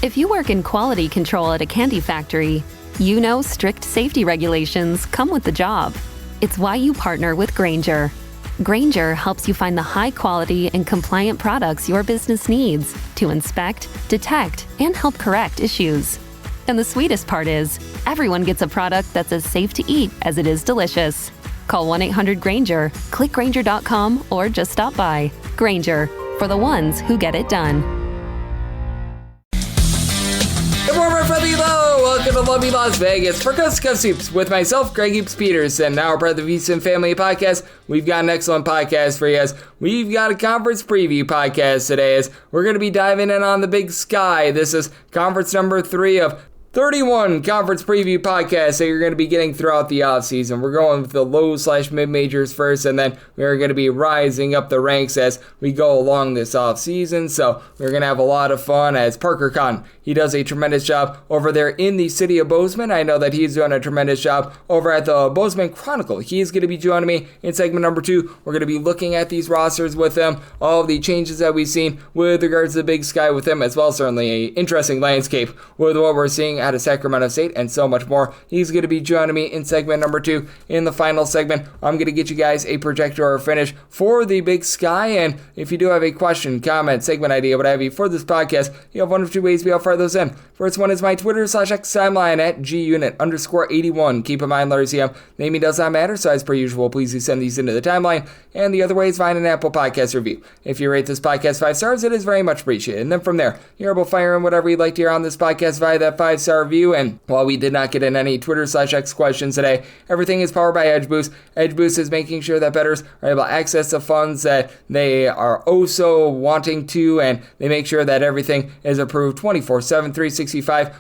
If you work in quality control at a candy factory, you know strict safety regulations come with the job. It's why you partner with Grainger. Grainger helps you find the high-quality and compliant products your business needs to inspect, detect, and help correct issues. And the sweetest part is, everyone gets a product that's as safe to eat as it is delicious. Call 1-800-GRAINGER, click Grainger.com, or just stop by. Grainger, for the ones who get it done. Good morning, friendly hello. Welcome to Lovely Las Vegas for Coast to Coast Soups with myself, Greg Eaps Peterson. Now we're part of the VSiN Family Podcast. We've got an excellent podcast for you as we've got a conference preview podcast today as we're going to be diving in on the Big Sky. This is conference number 3 of 31 conference preview podcasts that you're going to be getting throughout the offseason. We're going with the low/mid majors first, and then we're going to be rising up the ranks as we go along this offseason. So we're going to have a lot of fun as Parker Cotton, he does a tremendous job over there in the city of Bozeman. I know that he's doing a tremendous job over at the Bozeman Chronicle. He's going to be joining me in segment number 2. We're going to be looking at these rosters with him, all of the changes that we've seen with regards to the Big Sky with him, as well. Certainly an interesting landscape with what we're seeing out of Sacramento State and so much more. He's going to be joining me in segment number 2. In the final segment, I'm going to get you guys a projector or finish for the Big Sky. And if you do have a question, comment, segment idea, what have you for this podcast, you have one of two ways to be able to fire those in. First one is my Twitter/X timeline at gunit_81. Keep in mind, letters CM, naming does not matter, so as per usual, please do send these into the timeline. And the other way is find an Apple Podcast review. If you rate this podcast 5 stars, it is very much appreciated. And then from there, you're able to fire in whatever you'd like to hear on this podcast via that 5-star review. And while we did not get in any Twitter/X questions today, everything is powered by EdgeBoost. EdgeBoost is making sure that bettors are able to access the funds that they are so wanting to, and they make sure that everything is approved 24/7, 365.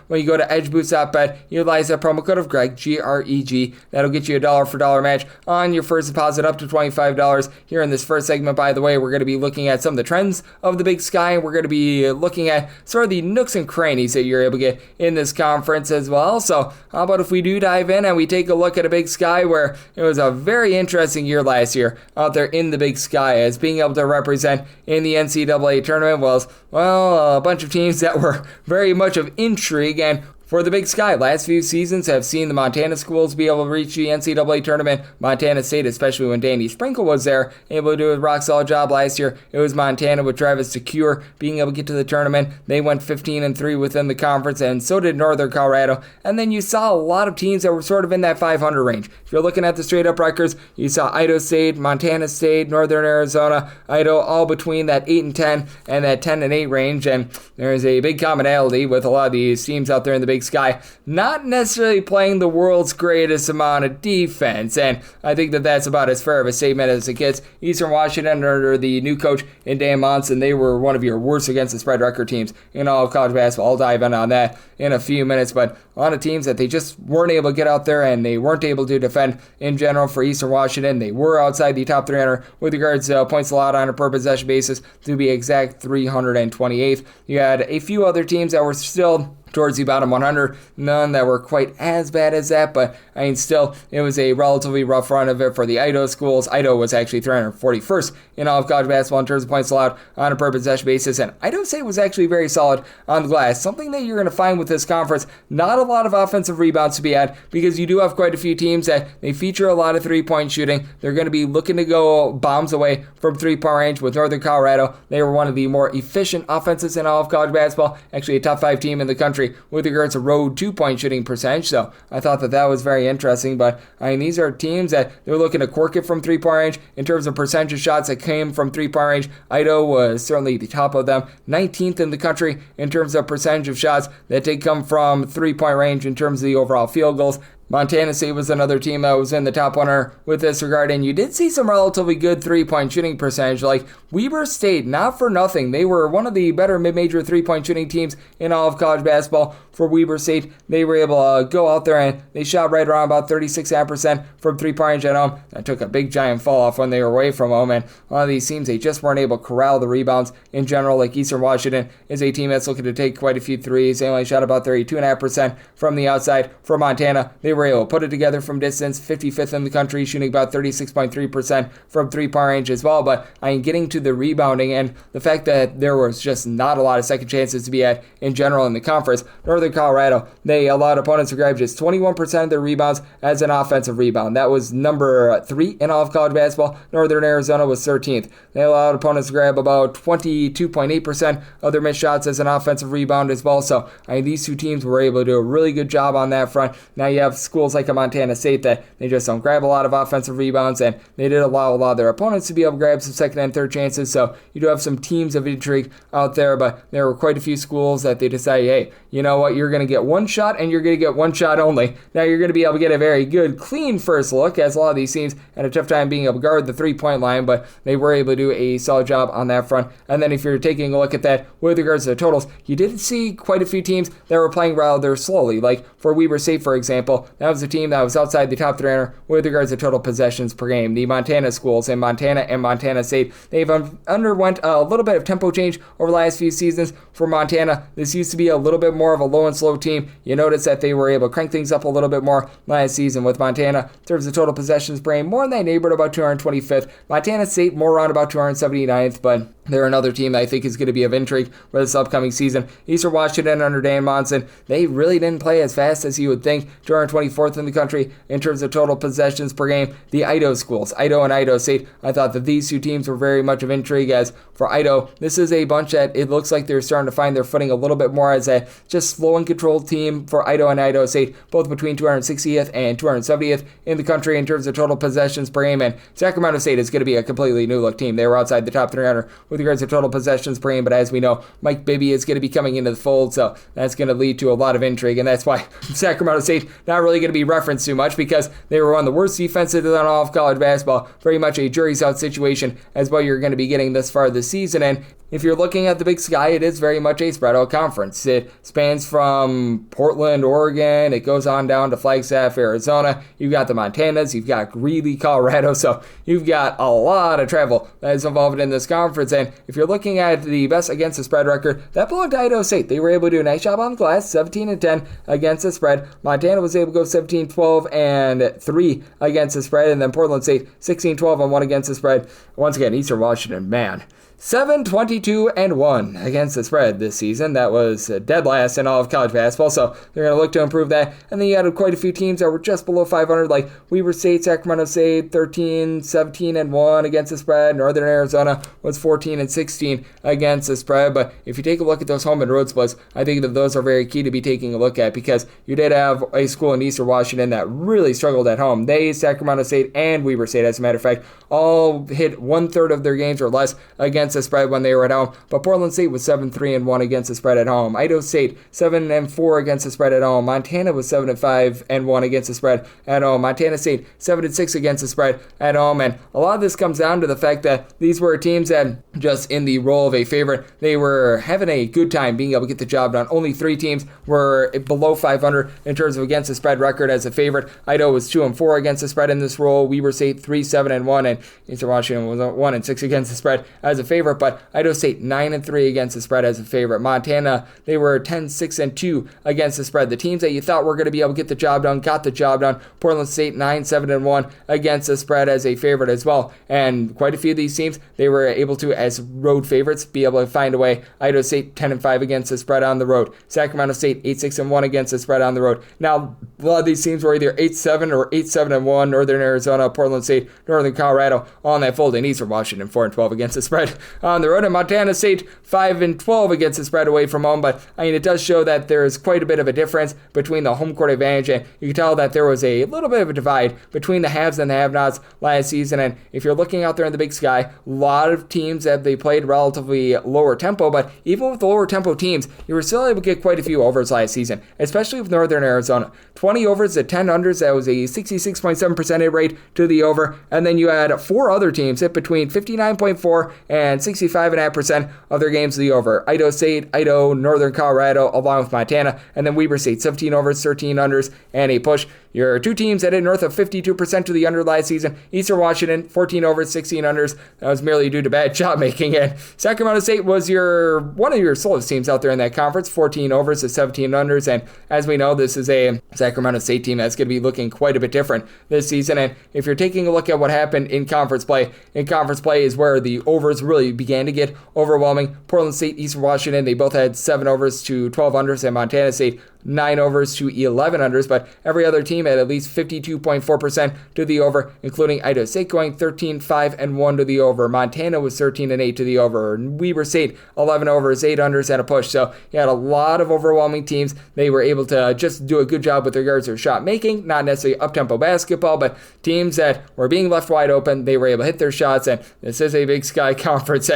When you go to edgeboost.bet, utilize that promo code of Greg, G-R-E-G. That'll get you a dollar for dollar match on your first deposit up to $25. Here in this first segment, by the way, we're going to be looking at some of the trends of the Big Sky. We're going to be looking at sort of the nooks and crannies that you're able to get in this conference as well. So how about if we do dive in and we take a look at a Big Sky where it was a very interesting year last year out there in the Big Sky, as being able to represent in the NCAA tournament was, well, a bunch of teams that were very much of intrigue. And for the Big Sky, last few seasons have seen the Montana schools be able to reach the NCAA tournament. Montana State, especially when Danny Sprinkle was there, able to do a rock-solid job last year. It was Montana with Travis Secure being able to get to the tournament. They went 15-3 within the conference, and so did Northern Colorado. And then you saw a lot of teams that were sort of in that 500 range. If you're looking at the straight-up records, you saw Idaho State, Montana State, Northern Arizona, Idaho, all between that 8-10 and that 10-8 range. And there's a big commonality with a lot of these teams out there in the Big Sky not necessarily playing the world's greatest amount of defense, and I think that that's about as fair of a statement as it gets. Eastern Washington, under the new coach in Dan Monson, they were one of your worst against the spread record teams in all of college basketball. I'll dive in on that in a few minutes, but a lot of teams that they just weren't able to get out there and they weren't able to defend in general. For Eastern Washington, they were outside the top 300 with regards to points allowed on a per possession basis, to be exact 328th. You had a few other teams that were still towards the bottom 100, none that were quite as bad as that, but I mean, still, it was a relatively rough run of it for the Idaho schools. Idaho was actually 341st in all of college basketball in terms of points allowed on a per possession basis, and Idaho State was actually very solid on the glass. Something that you're going to find with this conference, not a lot of offensive rebounds to be had, because you do have quite a few teams that they feature a lot of three-point shooting. They're going to be looking to go bombs away from three-point range. With Northern Colorado, they were one of the more efficient offenses in all of college basketball, actually a top 5 team in the country with regards to road 2-point shooting percentage. So I thought that was very interesting. But I mean, these are teams that they're looking to cork it from 3-point range. In terms of percentage of shots that came from 3-point range, Idaho was certainly the top of them, 19th in the country in terms of percentage of shots that did come from 3-point range in terms of the overall field goals. Montana State was another team that was in the top 100 with this regard, and you did see some relatively good 3-point shooting percentage, like Weber State, not for nothing. They were one of the better mid-major 3-point shooting teams in all of college basketball. For Weber State, they were able to go out there and they shot right around about 36% from 3-point range at home. That took a big giant fall off when they were away from home, and a lot of these teams, they just weren't able to corral the rebounds in general. Like Eastern Washington is a team that's looking to take quite a few threes. They only shot about 32.5% from the outside. For Montana, they were they were able to put it together from distance, 55th in the country, shooting about 36.3% from three-point range as well. But getting to the rebounding and the fact that there was just not a lot of second chances to be had in general in the conference. Northern Colorado, they allowed opponents to grab just 21% of their rebounds as an offensive rebound. That was number 3 in all of college basketball. Northern Arizona was 13th. They allowed opponents to grab about 22.8% of their missed shots as an offensive rebound as well. So these two teams were able to do a really good job on that front. Now you have schools like Montana State that they just don't grab a lot of offensive rebounds, and they did allow a lot of their opponents to be able to grab some second and third chances. So you do have some teams of intrigue out there, but there were quite a few schools that they decided, hey, you know what, you're going to get one shot and you're going to get one shot only. Now you're going to be able to get a very good, clean first look, as a lot of these teams had a tough time being able to guard the three-point line, but they were able to do a solid job on that front. And then if you're taking a look at that with regards to the totals, you did see quite a few teams that were playing rather slowly. Like for Weber State, for example, that was a team that was outside the top 300 with regards to total possessions per game. The Montana schools in Montana and Montana State, they've underwent a little bit of tempo change over the last few seasons. For Montana, this used to be a little bit more of a low and slow team. You notice that they were able to crank things up a little bit more last season with Montana. In terms of total possessions per game, more in that neighborhood, about 225th. Montana State, more around about 279th, but they're another team that I think is going to be of intrigue for this upcoming season. Eastern Washington under Dan Monson, they really didn't play as fast as you would think. 224th in the country in terms of total possessions per game. The Idaho schools, Idaho and Idaho State, I thought that these two teams were very much of intrigue. As for Idaho, this is a bunch that it looks like they're starting to find their footing a little bit more as a just slow and controlled team for Idaho and Idaho State, both between 260th and 270th in the country in terms of total possessions per game. And Sacramento State is going to be a completely new look team. They were outside the top 300 with regards to total possessions per game, but as we know, Mike Bibby is going to be coming into the fold, so that's going to lead to a lot of intrigue, and that's why Sacramento State not really going to be referenced too much, because they were one of the worst defenses in all of college basketball. Very much a jury's out situation as what you're going to be getting this far this season. And if you're looking at the Big Sky, it is very much a spread-out conference. It spans from Portland, Oregon. It goes on down to Flagstaff, Arizona. You've got the Montanas. You've got Greeley, Colorado. So you've got a lot of travel that is involved in this conference. And if you're looking at the best against the spread record, that belonged to Idaho State. They were able to do a nice job on the glass, 17-10 against the spread. Montana was able to go 17-12-3 against the spread. And then Portland State, 16-12-1 against the spread. Once again, Eastern Washington, man, 7-22-1 against the spread this season. That was dead last in all of college basketball, so they're going to look to improve that. And then you had quite a few teams that were just below 500, like Weber State, Sacramento State, 13-17-1 against the spread. Northern Arizona was 14-16 against the spread. But if you take a look at those home and road splits, I think that those are very key to be taking a look at, because you did have a school in Eastern Washington that really struggled at home. They, Sacramento State, and Weber State, as a matter of fact, all hit 1/3 of their games or less against the spread when they were at home. But Portland State was 7-3-1 against the spread at home. Idaho State 7-4 against the spread at home. Montana was 7-5-1 against the spread at home. Montana State 7-6 against the spread at home. And a lot of this comes down to the fact that these were teams that, just in the role of a favorite, they were having a good time being able to get the job done. Only 3 teams were below 500 in terms of against the spread record as a favorite. Idaho was 2-4 against the spread in this role. Weber State 3-7-1, and Eastern Washington was 1-6 against the spread as a favorite. But Idaho State 9-3 against the spread as a favorite. Montana, they were 10-6-2 against the spread. The teams that you thought were going to be able to get the job done got the job done. Portland State 9-7-1 against the spread as a favorite as well. And quite a few of these teams, they were able to, as road favorites, be able to find a way. Idaho State 10-5 against the spread on the road. Sacramento State 8-6-1 against the spread on the road. Now, a lot of these teams were either 8-7 or 8-7-1. Northern Arizona, Portland State, Northern Colorado, all in that fold. And Eastern Washington 4-12 against the spread on the road. And Montana State 5-12 against the spread away from home. But I mean, it does show that there's quite a bit of a difference between the home court advantage, and you can tell that there was a little bit of a divide between the haves and the have-nots last season. And if you're looking out there in the Big Sky, a lot of teams that they played relatively lower tempo, but even with the lower tempo teams, you were still able to get quite a few overs last season, especially with Northern Arizona. 20 overs at 10 unders, that was a 66.7% hit rate to the over. And then you had 4 other teams hit between 59.4 and 65.5% of their games to the over. Idaho State, Idaho, Northern Colorado, along with Montana, and then Weber State, 17 overs, 13 unders, and a push. your two teams that hit north of 52% to the under last season. Eastern Washington, 14 overs, 16 unders. That was merely due to bad shot making. And Sacramento State was one of your slowest teams out there in that conference, 14 overs to 17 unders. And as we know, this is a Sacramento State team that's going to be looking quite a bit different this season. And if you're taking a look at what happened in conference play is where the overs really began to get overwhelming. Portland State, Eastern Washington, they both had 7 overs to 12 unders, and Montana State 9 overs to 11 unders, but every other team had at least 52.4% to the over, including Idaho State going 13-5-1 to the over. Montana was 13-8 to the over. Weber State 11 overs, 8 unders, and a push. So you had a lot of overwhelming teams. They were able to just do a good job with regards to shot making, not necessarily up-tempo basketball, but teams that were being left wide open, they were able to hit their shots, and this is a Big Sky Conference.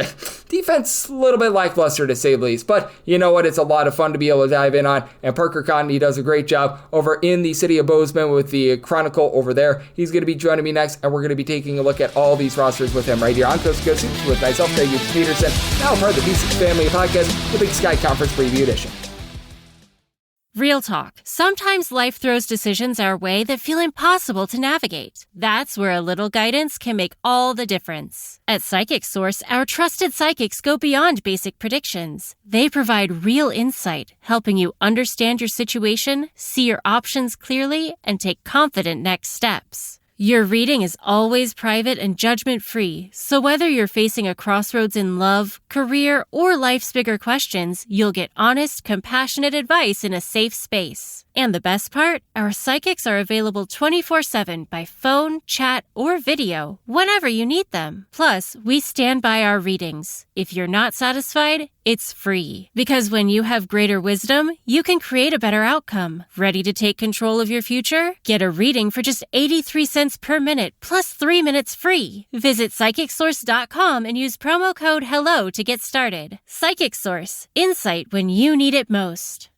Defense a little bit lackluster to say the least, but you know what? It's a lot of fun to be able to dive in on, and Parker Cotton, he does a great job over in the city of Bozeman with the Chronicle over there. He's going to be joining me next, and we're going to be taking a look at all these rosters with him right here on Coast to Coast Hoops with myself, Greg Peterson, now part of the Beast Family Podcast, the Big Sky Conference Preview Edition. Real talk. Sometimes life throws decisions our way that feel impossible to navigate. That's where a little guidance can make all the difference. At Psychic Source, our trusted psychics go beyond basic predictions. They provide real insight, helping you understand your situation, see your options clearly, and take confident next steps. Your reading is always private and judgment-free, so whether you're facing a crossroads in love, career, or life's bigger questions, you'll get honest, compassionate advice in a safe space. And the best part? Our psychics are available 24/7 by phone, chat, or video, whenever you need them. Plus, we stand by our readings. If you're not satisfied, it's free. Because when you have greater wisdom, you can create a better outcome. Ready to take control of your future? Get a reading for just 83 cents per minute, plus 3 minutes free. Visit PsychicSource.com and use promo code HELLO to get started. Psychic Source. Insight when you need it most.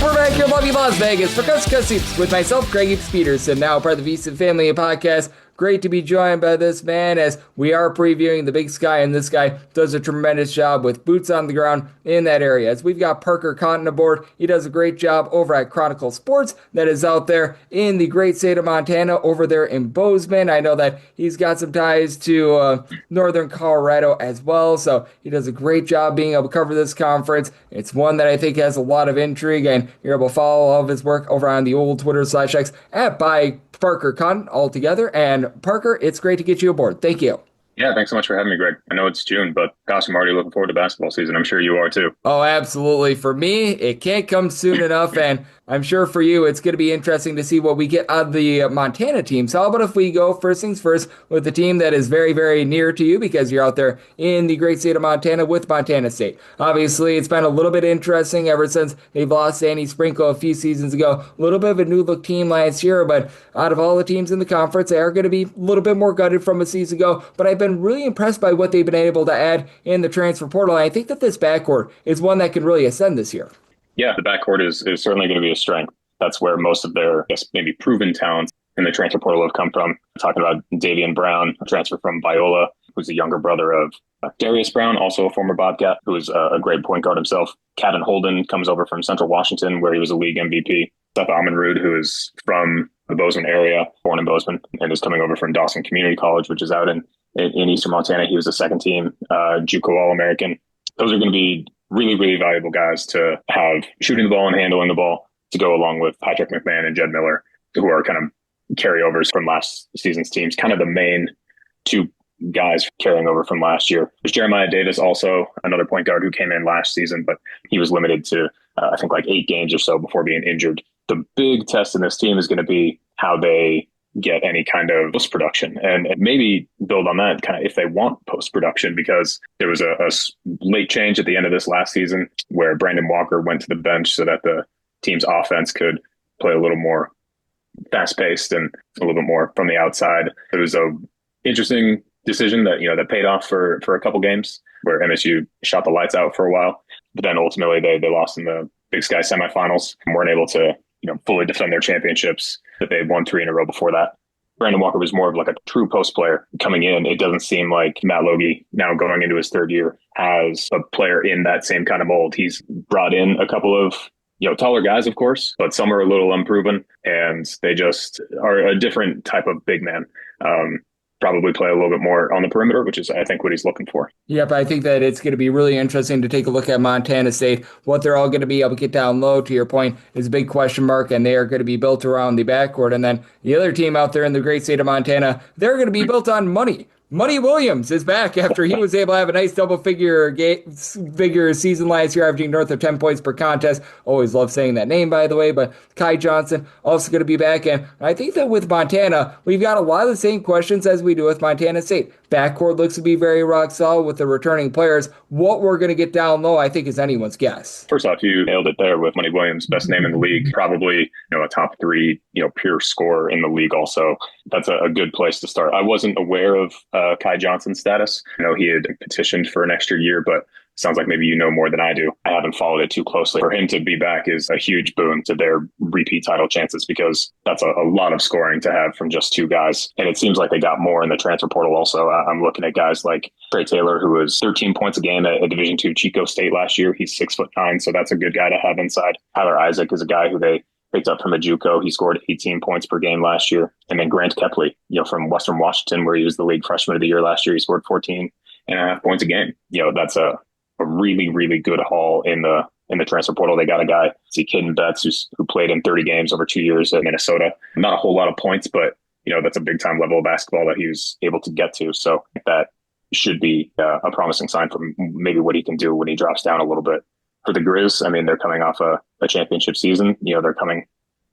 We're back here in lovely Las Vegas for Coast to Coast Hoops with myself, Greg Peterson, now part of the Beast Family Podcast. Great to be joined by this man as we are previewing the Big Sky, and this guy does a tremendous job with boots on the ground in that area. As we've got Parker Cotton aboard, he does a great job over at Chronicle Sports that is out there in the great state of Montana over there in Bozeman. I know that he's got some ties to northern Colorado as well, so he does a great job being able to cover this conference. It's one that I think has a lot of intrigue, and you're able to follow all of his work over on the old Twitter/X at by Parker Cotton altogether. And Parker, it's great to get you aboard. Thank you. Yeah, thanks so much for having me, Greg. I know it's June, but gosh, I'm already looking forward to basketball season. I'm sure you are too. Oh, absolutely. For me, it can't come soon enough, and I'm sure for you, it's going to be interesting to see what we get out of the Montana team. So how about if we go first things first with the team that is very, very near to you because you're out there in the great state of Montana with Montana State. Obviously, it's been a little bit interesting ever since they've lost Danny Sprinkle a few seasons ago. A little bit of a new look team last year, but out of all the teams in the conference, they are going to be a little bit more gutted from a season ago. But I've been really impressed by what they've been able to add in the transfer portal. And I think that this backcourt is one that can really ascend this year. Yeah, the backcourt is certainly going to be a strength. That's where most of their, I guess, maybe proven talents in the transfer portal have come from. Talking about Davian Brown, a transfer from Biola, who's the younger brother of Darius Brown, also a former Bobcat, who is a great point guard himself. Cadden Holden comes over from Central Washington, where he was a league MVP. Seth Amanrud, who is from the Bozeman area, born in Bozeman, and is coming over from Dawson Community College, which is out in Eastern Montana. He was a second team JUCO All-American. Those are going to be really, really valuable guys to have shooting the ball and handling the ball to go along with Patrick McMahon and Jed Miller, who are kind of carryovers from last season's teams, kind of the main two guys carrying over from last year. There's Jeremiah Davis, also another point guard who came in last season, but he was limited to, I think, like 8 games or so before being injured. The big test in this team is going to be how they get any kind of post-production and maybe build on that kind of if they want post-production, because there was a late change at the end of this last season where Brandon Walker went to the bench so that the team's offense could play a little more fast-paced and a little bit more from the outside. It was a interesting decision that, that paid off for a couple games where MSU shot the lights out for a while, but then ultimately they lost in the Big Sky semifinals and weren't able to fully defend their championships that they had won 3 in a row before that. Brandon Walker was more of like a true post player coming in. It doesn't seem like Matt Logie, now going into his 3rd year, has a player in that same kind of mold. He's brought in a couple of taller guys, of course, but some are a little unproven, and they just are a different type of big man. Probably play a little bit more on the perimeter, which is, I think, what he's looking for. Yep, I think that it's going to be really interesting to take a look at Montana State. What they're all going to be able to get down low, to your point, is a big question mark, and they are going to be built around the backcourt. And then the other team out there in the great state of Montana, they're going to be built on money. Money Williams is back after he was able to have a nice double-figure season last year, averaging north of 10 points per contest. Always love saying that name, by the way, but Kai Johnson also going to be back. And I think that with Montana, we've got a lot of the same questions as we do with Montana State. Backcourt looks to be very rock solid with the returning players. What we're going to get down low, I think, is anyone's guess. First off, you nailed it there with Money Williams, best name in the league, probably a top 3 pure scorer in the league. Also, that's a good place to start. I wasn't aware of Kai Johnson's status. He had petitioned for an extra year, but sounds like maybe you know more than I do. I haven't followed it too closely. For him to be back is a huge boon to their repeat title chances, because that's a lot of scoring to have from just 2 guys. And it seems like they got more in the transfer portal also. I'm looking at guys like Trey Taylor, who was 13 points a game at Division II Chico State last year. He's 6'9", so that's a good guy to have inside. Tyler Isaac is a guy who they picked up from a JUCO. He scored 18 points per game last year. And then Grant Kepley, from Western Washington, where he was the league freshman of the year last year, he scored 14.5 points a game. That's a really, really good haul in the transfer portal. They got a guy, Caden Betts, who played in 30 games over 2 years at Minnesota. Not a whole lot of points, but that's a big time level of basketball that he was able to get to. So that should be a promising sign for maybe what he can do when he drops down a little bit. For the Grizz, they're coming off a championship season. They're coming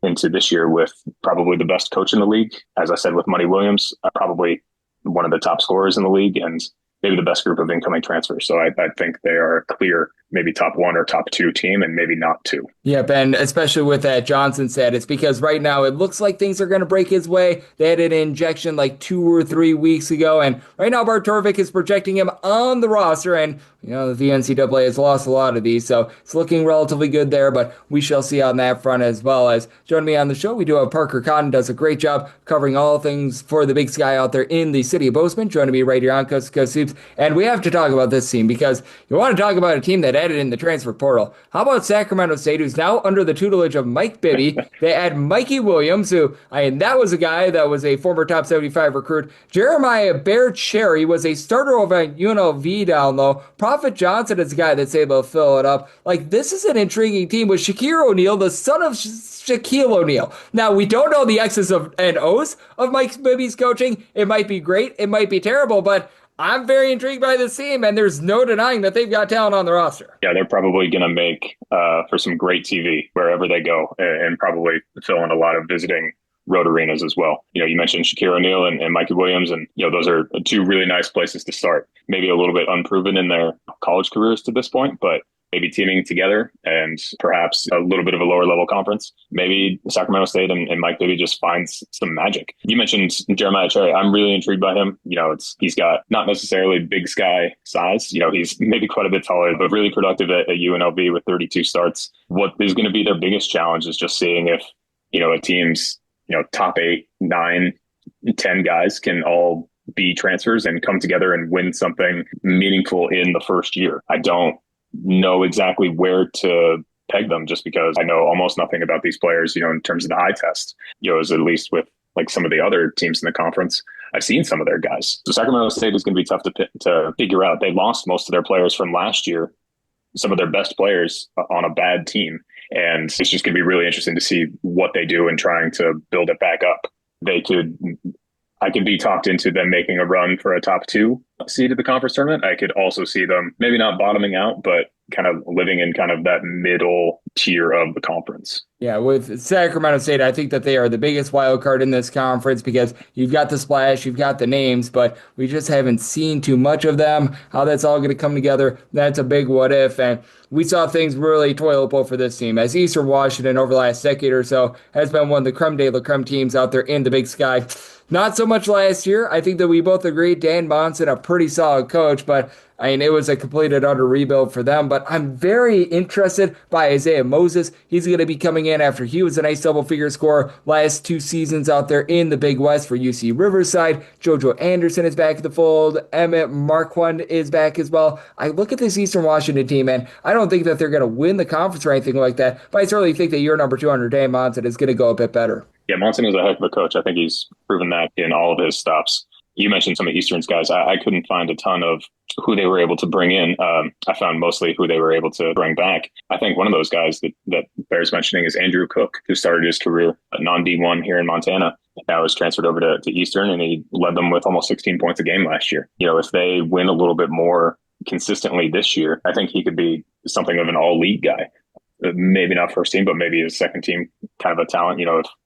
into this year with probably the best coach in the league. As I said, with Money Williams, probably one of the top scorers in the league, and maybe the best group of incoming transfers. So I think they are a clear, maybe top 1 or top 2 team, and maybe not 2. Yep, and especially with that Johnson status, because right now it looks like things are going to break his way. They had an injection like 2 or 3 weeks ago, and right now Bart Torvik is projecting him on the roster, and the NCAA has lost a lot of these, so it's looking relatively good there, but we shall see on that front as well. As joining me on the show, we do have Parker Cotton, does a great job covering all things for the Big Sky out there in the city of Bozeman, joining me right here on Coast to Coast Hoops, and we have to talk about this team, because you want to talk about a team that added in the transfer portal. How about Sacramento State, who's now under the tutelage of Mike Bibby? They add Mikey Williams, who, that was a guy that was a former top 75 recruit. Jeremiah Bear Cherry was a starter over at UNLV down low. Prophet Johnson is a guy that's able to fill it up. This is an intriguing team with Shakir O'Neal, the son of Shaquille O'Neal. Now, we don't know the X's and O's of Mike Bibby's coaching. It might be great. It might be terrible, but I'm very intrigued by this team, and there's no denying that they've got talent on the roster. Yeah, they're probably going to make for some great TV wherever they go, and probably fill in a lot of visiting road arenas as well. You mentioned Shakir O'Neal and Mikey Williams, and those are 2 really nice places to start. Maybe a little bit unproven in their college careers to this point, but maybe teaming together and perhaps a little bit of a lower level conference. Maybe Sacramento State and Mike Bibby just finds some magic. You mentioned Jeremiah Cherry. I'm really intrigued by him. He's got not necessarily Big Sky size. He's maybe quite a bit taller, but really productive at UNLV with 32 starts. What is going to be their biggest challenge is just seeing if, a team's, top 8, 9, 10 guys can all be transfers and come together and win something meaningful in the first year. I don't know exactly where to peg them, just because I know almost nothing about these players, in terms of the eye test, as at least with like some of the other teams in the conference. I've seen some of their guys. So Sacramento State is going to be tough to figure out. They lost most of their players from last year, some of their best players on a bad team. And it's just going to be really interesting to see what they do in trying to build it back up. I could be talked into them making a run for a top 2 seed of the conference tournament. I could also see them maybe not bottoming out, but kind of living in kind of that middle tier of the conference. Yeah, with Sacramento State, I think that they are the biggest wild card in this conference, because you've got the splash, you've got the names, but we just haven't seen too much of them. How that's all going to come together, that's a big what if. And we saw things really toilable for this team, as Eastern Washington over the last decade or so has been one of the creme de la creme teams out there in the Big Sky. Not so much last year. I think that we both agree Dan Monson, a pretty solid coach, but I mean, it was a complete and utter rebuild for them, but I'm very interested by Isaiah Moses. He's going to be coming in after he was a nice double-figure scorer last 2 seasons out there in the Big West for UC Riverside. JoJo Anderson is back in the fold. Emmett Marquand is back as well. I look at this Eastern Washington team, and I don't think that they're going to win the conference or anything like that, but I certainly think that year number 2 under Dan Monson is going to go a bit better. Yeah, Monson is a heck of a coach. I think he's proven that in all of his stops. You mentioned some of Eastern's guys. I couldn't find a ton of who they were able to bring in. I found mostly who they were able to bring back. I think one of those guys that bears mentioning is Andrew Cook, who started his career at non-D1 here in Montana. Now is transferred over to Eastern, and he led them with almost 16 points a game last year. If they win a little bit more consistently this year, I think he could be something of an all-league guy. Maybe not first team, but maybe a second team kind of a talent,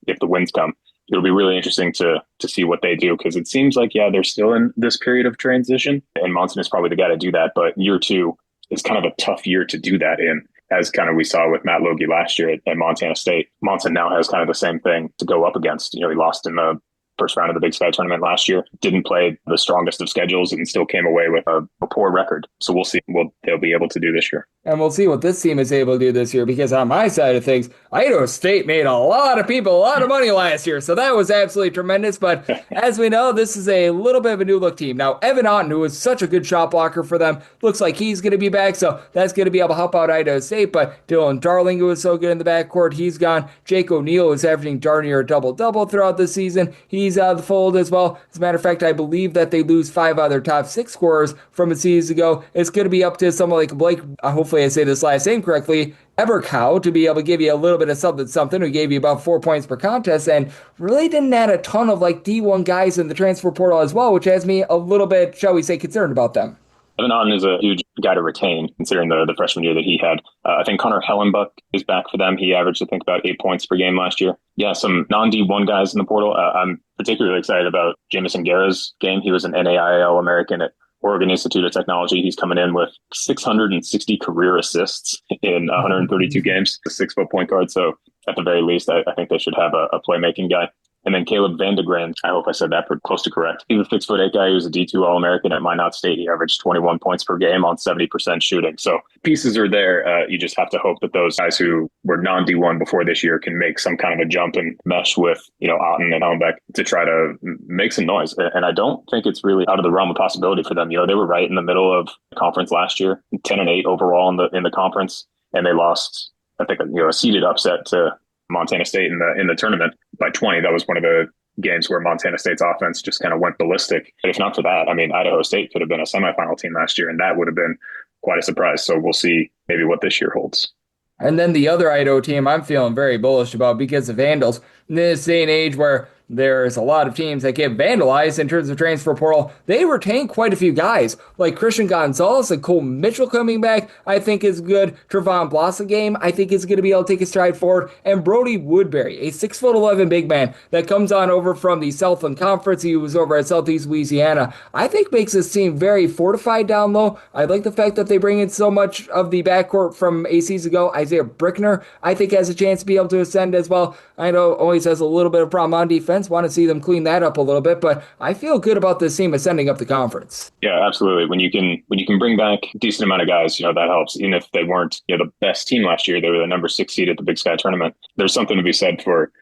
if the wins come. It'll be really interesting to see what they do, because it seems like, they're still in this period of transition, and Monson is probably the guy to do that. But year 2 is kind of a tough year to do that in, as kind of we saw with Matt Logie last year at Montana State. Monson now has kind of the same thing to go up against. He lost in the first round of the Big Sky tournament last year, didn't play the strongest of schedules, and still came away with a poor record. So we'll see what they'll be able to do this year. And we'll see what this team is able to do this year, because on my side of things, Idaho State made a lot of people a lot of money last year, so that was absolutely tremendous. But as we know, this is a little bit of a new look team. Now, Evan Otten, who was such a good shot blocker for them, looks like he's going to be back, so that's going to be able to help out Idaho State. But Dylan Darling, who was so good in the backcourt, he's gone. Jake O'Neal is averaging darn near a double-double throughout the season. He's out of the fold as well. As a matter of fact, I believe that they lose 5 out of their top 6 scorers from a season ago. It's going to be up to someone like Blake, hopefully I say this last name correctly, Eberkow, to be able to give you a little bit of something, who gave you about 4 points per contest, and really didn't add a ton of D1 guys in the transfer portal as well, which has me a little bit, shall we say, concerned about them. Evan Otten is a huge guy to retain, considering the freshman year that he had. I think Connor Hellenbuck is back for them. He averaged, I think, about 8 points per game last year. Yeah, some non-D1 guys in the portal. I'm particularly excited about Jamison Guerra's game. He was an NAIL American at Oregon Institute of Technology. He's coming in with 660 career assists in 132 games, a 6-foot point guard. So at the very least, I think they should have a playmaking guy. And then Caleb Vandegren, I hope I said that close to correct. He's a 6'8" guy. He was a D2 All-American at Minot State. He averaged 21 points per game on 70% shooting. So pieces are there. You just have to hope that those guys who were non-D1 before this year can make some kind of a jump and mesh with, Otten and Hellenbeck to try to make some noise. And I don't think it's really out of the realm of possibility for them. They were right in the middle of the conference last year, 10-8 overall in the conference, and they lost, I think, a seeded upset to Montana State in the tournament by 20. That was one of the games where Montana State's offense just kind of went ballistic. But if not for that, Idaho State could have been a semifinal team last year, and that would have been quite a surprise. So we'll see maybe what this year holds. And then the other Idaho team I'm feeling very bullish about, because the Vandals, in this day and age where there's a lot of teams that get vandalized in terms of transfer portal, they retain quite a few guys, like Christian Gonzalez and Cole Mitchell coming back, I think is good. Trevon Blossomgame, I think is going to be able to take a stride forward. And Brody Woodbury, a 6'11" big man that comes on over from the Southland Conference. He was over at Southeast Louisiana. I think makes this team very fortified down low. I like the fact that they bring in so much of the backcourt from a season ago. Isaiah Brickner, I think, has a chance to be able to ascend as well. I know always has a little bit of problem on defense. Want to see them clean that up a little bit, but I feel good about this team ascending up the conference. Yeah, absolutely. When you can bring back a decent amount of guys, that helps. Even if they weren't the best team last year, they were the number 6 seed at the Big Sky tournament. There's something to be said for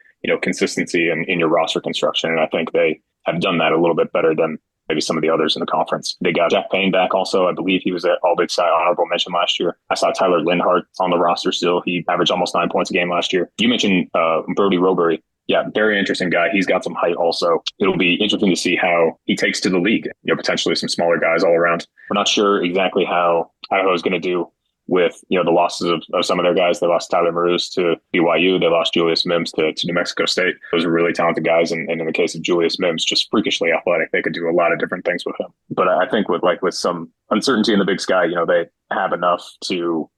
consistency in your roster construction, and I think they have done that a little bit better than maybe some of the others in the conference. They got Jack Payne back also. I believe he was at All Big Sky honorable mention last year. I saw Tyler Linhart on the roster still. He averaged almost 9 points a game last year. You mentioned Brody Woodbury. Yeah, very interesting guy. He's got some height also. It'll be interesting to see how he takes to the league. Potentially some smaller guys all around. We're not sure exactly how Idaho is going to do with, the losses of some of their guys. They lost Tyler Maroos to BYU. They lost Julius Mims to New Mexico State. Those are really talented guys. And in the case of Julius Mims, just freakishly athletic. They could do a lot of different things with him. But I think with some uncertainty in the Big Sky, they have enough to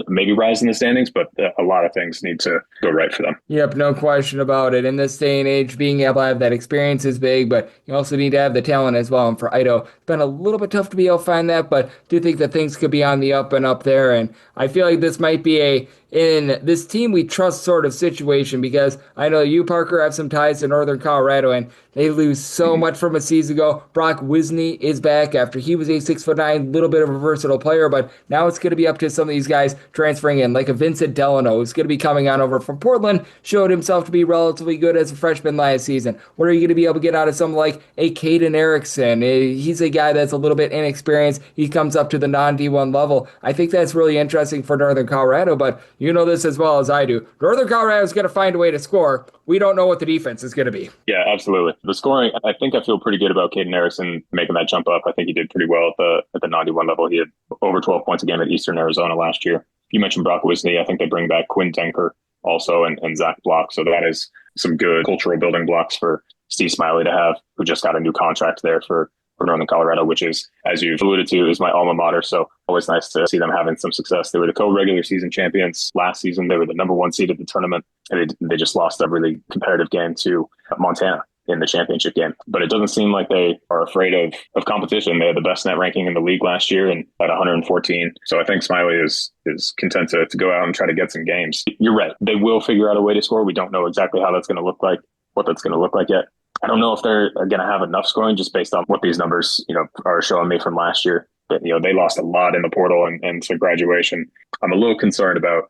maybe rise in the standings, but a lot of things need to go right for them. Yep, no question about it. In this day and age, being able to have that experience is big, but you also need to have the talent as well. And for Idaho, it's been a little bit tough to be able to find that, but do think that things could be on the up and up there. And I feel like this might be in this team we trust sort of situation, because I know you, Parker, have some ties to Northern Colorado, and they lose so much from a season ago. Brock Wisney is back after he was a 6'9", little bit of a versatile player, but now it's going to be up to some of these guys transferring in, like a Vincent Delano, who's going to be coming on over from Portland, showed himself to be relatively good as a freshman last season. What are you going to be able to get out of someone like a Caden Erickson? He's a guy that's a little bit inexperienced. He comes up to the non-D1 level. I think that's really interesting for Northern Colorado, but you know this as well as I do. Northern Colorado is going to find a way to score. We don't know what the defense is going to be. Yeah, absolutely. The scoring, I think I feel pretty good about Caden Erickson making that jump up. I think he did pretty well at the non-D1 level. He had over 12 points a game at Eastern Arizona last year. You mentioned Brock Wisney. I think they bring back Quinn Denker also and Zach Block. So that is some good cultural building blocks for Steve Smiley to have, who just got a new contract there for Northern Colorado, which is, as you've alluded to, is my alma mater. So always nice to see them having some success. They were the co-regular season champions last season. They were the number one seed at the tournament, and they just lost a really competitive game to Montana in the championship game. But it doesn't seem like they are afraid of competition. They had the best net ranking in the league last year and at 114. So I think Smiley is content to go out and try to get some games. You're right. They will figure out a way to score. We don't know exactly how that's going to look like, what that's going to look like yet. I don't know if they're going to have enough scoring just based on what these numbers, are showing me from last year. But, they lost a lot in the portal and to graduation. I'm a little concerned about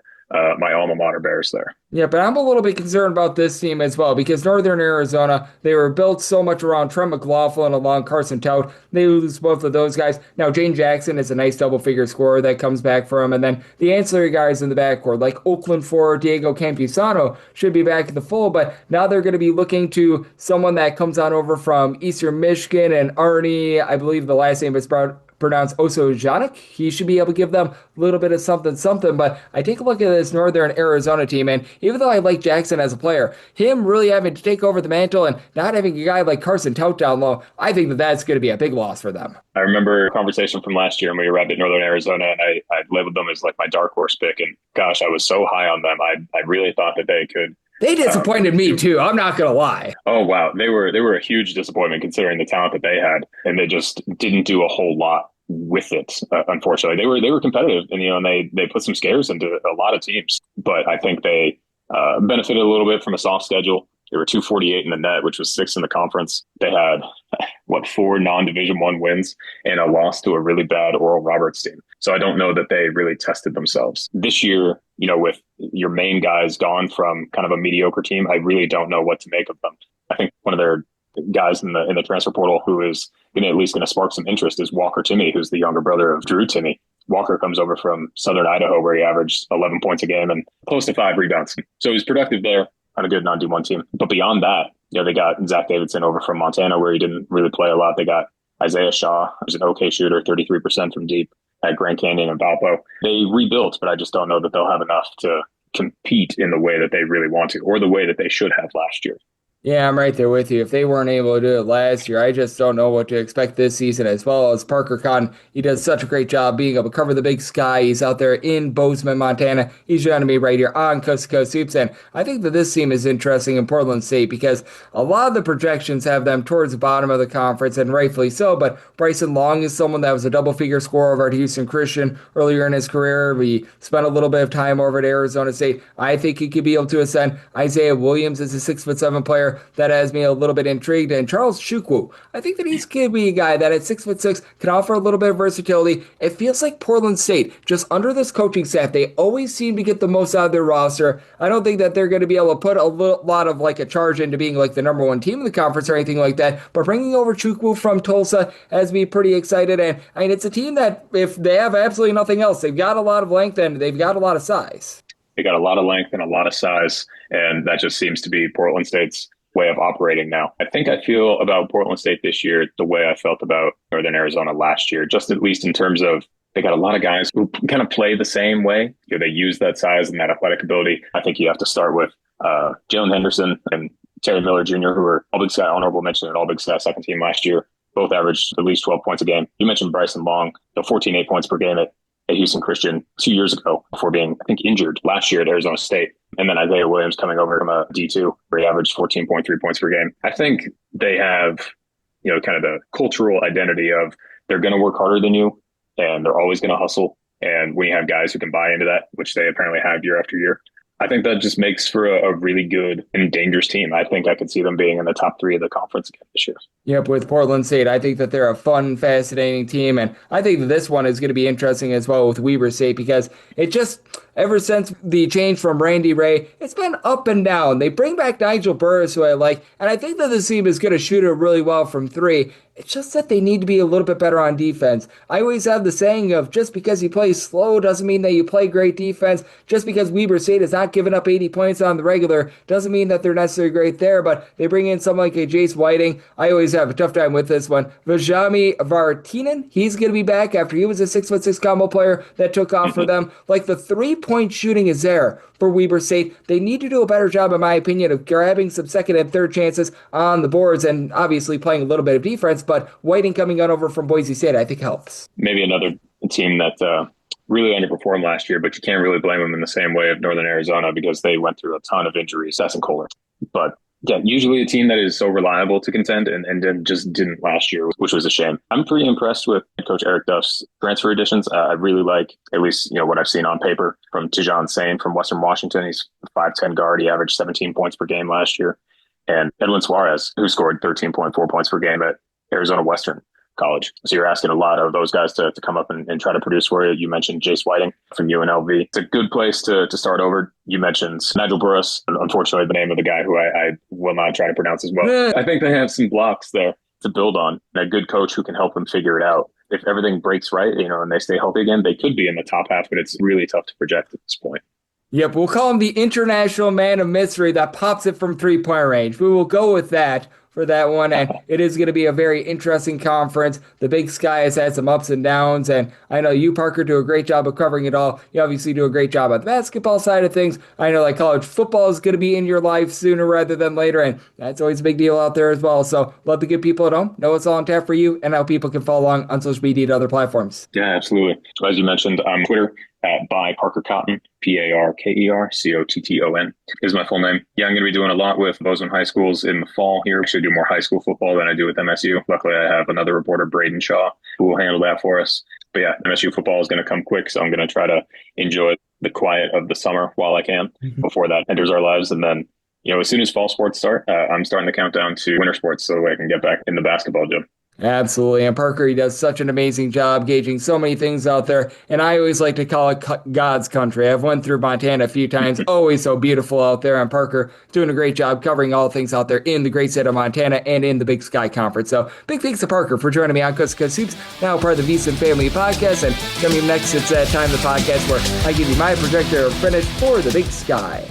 my alma mater Bears there. Yeah, but I'm a little bit concerned about this team as well, because Northern Arizona, they were built so much around Trent McLaughlin along Carson Tout. They lose both of those guys. Now, Jane Jackson is a nice double-figure scorer that comes back for him. And then the ancillary guys in the backcourt, like Oakland for Diego Campusano, should be back in the fold. But now they're going to be looking to someone that comes on over from Eastern Michigan, and Arnie, I believe the last name is pronounced Osojanic. He should be able to give them a little bit of something. But I take a look at this Northern Arizona team, and even though I like Jackson as a player, him really having to take over the mantle and not having a guy like Carson Tout down low, I think that's going to be a big loss for them. I remember a conversation from last year when we arrived at Northern Arizona, and I labeled them as like my dark horse pick. And gosh, I was so high on them. I really thought that they could. They disappointed me too. I'm not going to lie. Oh, wow. They were a huge disappointment considering the talent that they had, and they just didn't do a whole lot with it. Unfortunately, they were competitive, and they put some scares into a lot of teams. But I think they benefited a little bit from a soft schedule. They were 248 in the net, which was 6th in the conference. They had 4 non-Division I wins and a loss to a really bad Oral Roberts team. So I don't know that they really tested themselves this year. With your main guys gone from kind of a mediocre team, I really don't know what to make of them. I think one of their guys in the transfer portal who is at least going to spark some interest is Walker Timme, who's the younger brother of Drew Timme. Walker comes over from Southern Idaho, where he averaged 11 points a game and close to 5 rebounds. So he's productive there on a good non-D1 team. But beyond that, they got Zach Davidson over from Montana, where he didn't really play a lot. They got Isaiah Shaw, who's an okay shooter, 33% from deep at Grand Canyon and Valpo. They rebuilt, but I just don't know that they'll have enough to compete in the way that they really want to, or the way that they should have last year. Yeah, I'm right there with you. If they weren't able to do it last year, I just don't know what to expect this season, as well as Parker Cotton. He does such a great job being able to cover the big sky. He's out there in Bozeman, Montana. He's joining me right here on Coast to Coast Hoops, and I think that this team is interesting in Portland State because a lot of the projections have them towards the bottom of the conference, and rightfully so, but Bryson Long is someone that was a double-figure scorer over at Houston Christian earlier in his career. He spent a little bit of time over at Arizona State. I think he could be able to ascend. Isaiah Williams is a 6'7" player that has me a little bit intrigued. And Charles Chukwu, I think that he's going to be a guy that at 6'6" can offer a little bit of versatility. It feels like Portland State, just under this coaching staff, they always seem to get the most out of their roster. I don't think that they're going to be able to put a lot of like a charge into being like the number one team in the conference or anything like that. But bringing over Chukwu from Tulsa has me pretty excited. And I mean, it's a team that if they have absolutely nothing else, they've got a lot of length and they've got a lot of size. They got a lot of length and a lot of size, and that just seems to be Portland State's way of operating now. I think I feel about Portland State this year the way I felt about Northern Arizona last year, just at least in terms of they got a lot of guys who kind of play the same way. They use that size and that athletic ability. I think you have to start with Jalen Henderson and Terry Miller Jr., who were All Big Sky honorable mention and All Big Sky second team last year. Both averaged at least 12 points a game. You mentioned Bryson Long, 14 8 points per game at at Houston Christian 2 years ago before being, I think, injured last year at Arizona State. And then Isaiah Williams coming over from a D2 where he averaged 14.3 points per game. I think they have, kind of the cultural identity of they're going to work harder than you and they're always going to hustle. And when you have guys who can buy into that, which they apparently have year after year, I think that just makes for a really good and dangerous team. I think I could see them being in the top 3 of the conference again this year. Yep, with Portland State, I think that they're a fun, fascinating team. And I think that this one is going to be interesting as well with Weber State because it just, ever since the change from Randy Ray, it's been up and down. They bring back Nigel Burris, who I like, and I think that this team is going to shoot it really well from 3. It's just that they need to be a little bit better on defense. I always have the saying of just because you play slow doesn't mean that you play great defense. Just because Weber State has not given up 80 points on the regular doesn't mean that they're necessarily great there, but they bring in someone like a Jace Whiting. I always have a tough time with this one. Vajami Vartinen, he's going to be back after he was a 6'6" combo player that took off for them. Like the 3-point shooting is there for Weber State. They need to do a better job, in my opinion, of grabbing some second and third chances on the boards and obviously playing a little bit of defense, but Whiting coming on over from Boise State, I think helps. Maybe another team that really underperformed last year, but you can't really blame them in the same way of Northern Arizona because they went through a ton of injuries, Sasson Kohler. But yeah, usually a team that is so reliable to contend and then just didn't last year, which was a shame. I'm pretty impressed with Coach Eric Duff's transfer additions. I really like, at least what I've seen on paper from Tijan Sane from Western Washington. He's a 5'10" guard. He averaged 17 points per game last year. And Edwin Suarez, who scored 13.4 points per game at Arizona Western College. So you're asking a lot of those guys to come up and try to produce for you. You mentioned Jace Whiting from UNLV. It's a good place to start over. You mentioned Nigel Burris, unfortunately the name of the guy who I will not try to pronounce as well. I think they have some blocks there to build on and a good coach who can help them figure it out. If everything breaks right, and they stay healthy again, they could be in the top half, but it's really tough to project at this point. Yep, we'll call him the international man of mystery that pops it from 3-point range. We will go with that for that one, and it is going to be a very interesting conference. The Big Sky has had some ups and downs, and I know you, Parker, do a great job of covering it all. You obviously do a great job on the basketball side of things. I know college football is going to be in your life sooner rather than later, and that's always a big deal out there as well. So love the good people at home, know what's all on tap for you, and how people can follow along on social media and other platforms. Yeah, absolutely. So as you mentioned, I'm Twitter at by Parker Cotton, ParkerCotton is my full name. Yeah, I'm going to be doing a lot with Bozeman high schools in the fall here. I should do more high school football than I do with MSU. Luckily, I have another reporter, Braden Shaw, who will handle that for us. But yeah, MSU football is going to come quick, so I'm going to try to enjoy the quiet of the summer while I can before that enters our lives. And then, as soon as fall sports start, I'm starting the countdown to winter sports so I can get back in the basketball gym. Absolutely. And Parker, he does such an amazing job gauging so many things out there. And I always like to call it God's country. I've went through Montana a few times. Always so beautiful out there. And Parker doing a great job covering all things out there in the great state of Montana and in the Big Sky Conference. So big thanks to Parker for joining me on Coast to Coast Hoops, now part of the VSiN Family Podcast. And coming up next, it's that time of the podcast where I give you my projector finish for the Big Sky.